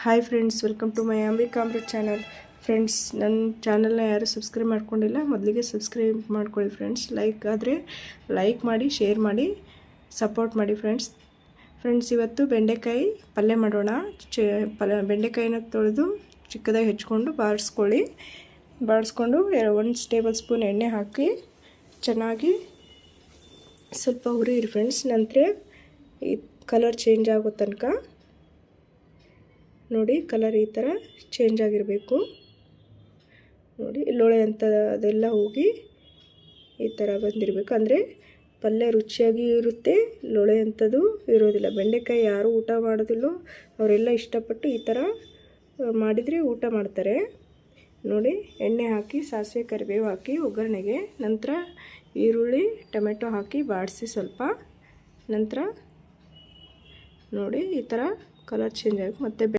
Hi friends, welcome to my Ambikamrut channel. Friends, ನನ್ನ ಚಾನಲ್ನ ಯಾರು ಸಬ್ಸ್ಕ್ರೈಬ್ ಮಾಡ್ಕೊಂಡಿಲ್ಲ, ಮೊದಲಿಗೆ ಸಬ್ಸ್ಕ್ರೈಬ್ ಮಾಡ್ಕೊಳ್ಳಿ ಫ್ರೆಂಡ್ಸ್. ಲೈಕ್ ಆದರೆ ಲೈಕ್ ಮಾಡಿ, ಶೇರ್ ಮಾಡಿ, ಸಪೋರ್ಟ್ ಮಾಡಿ ಫ್ರೆಂಡ್ಸ್. ಇವತ್ತು ಬೆಂಡೆಕಾಯಿ ಪಲ್ಯ ಮಾಡೋಣ. ಬೆಂಡೆಕಾಯಿನ ತೊಳೆದು ಚಿಕ್ಕದಾಗಿ ಹೆಚ್ಕೊಂಡು ಬಾಡಿಸ್ಕೊಂಡು 1 ಟೇಬಲ್ ಸ್ಪೂನ್ ಎಣ್ಣೆ ಹಾಕಿ ಚೆನ್ನಾಗಿ ಸ್ವಲ್ಪ ಹುರಿಯಿರಿ ಫ್ರೆಂಡ್ಸ್. ನಂತರ ಈ ಕಲರ್ ಚೇಂಜ್ ಆಗೋ ತನಕ ನೋಡಿ, ಕಲರ್ ಈ ಥರ ಚೇಂಜ್ ಆಗಿರಬೇಕು ನೋಡಿ. ಲೋಳೆ ಅಂತ ಅದೆಲ್ಲ ಹೋಗಿ ಈ ಥರ ಬಂದಿರಬೇಕು, ಅಂದರೆ ಪಲ್ಯ ರುಚಿಯಾಗಿ ಇರುತ್ತೆ, ಲೋಳೆ ಅಂಥದ್ದು ಇರೋದಿಲ್ಲ. ಬೆಂಡೆಕಾಯಿ ಯಾರು ಊಟ ಮಾಡೋದಿಲ್ಲೋ ಅವರೆಲ್ಲ ಇಷ್ಟಪಟ್ಟು ಈ ಥರ ಮಾಡಿದರೆ ಊಟ ಮಾಡ್ತಾರೆ ನೋಡಿ. ಎಣ್ಣೆ ಹಾಕಿ ಸಾಸಿವೆ ಕರಿಬೇವು ಹಾಕಿ ಒಗ್ಗರಣೆಗೆ, ನಂತರ ಈರುಳ್ಳಿ ಟೊಮೆಟೊ ಹಾಕಿ ಬಾಡಿಸಿ ಸ್ವಲ್ಪ. ನಂತರ ನೋಡಿ ಈ ಥರ ಕಲರ್ ಚೇಂಜ್ ಆಗಿ ಮತ್ತೆ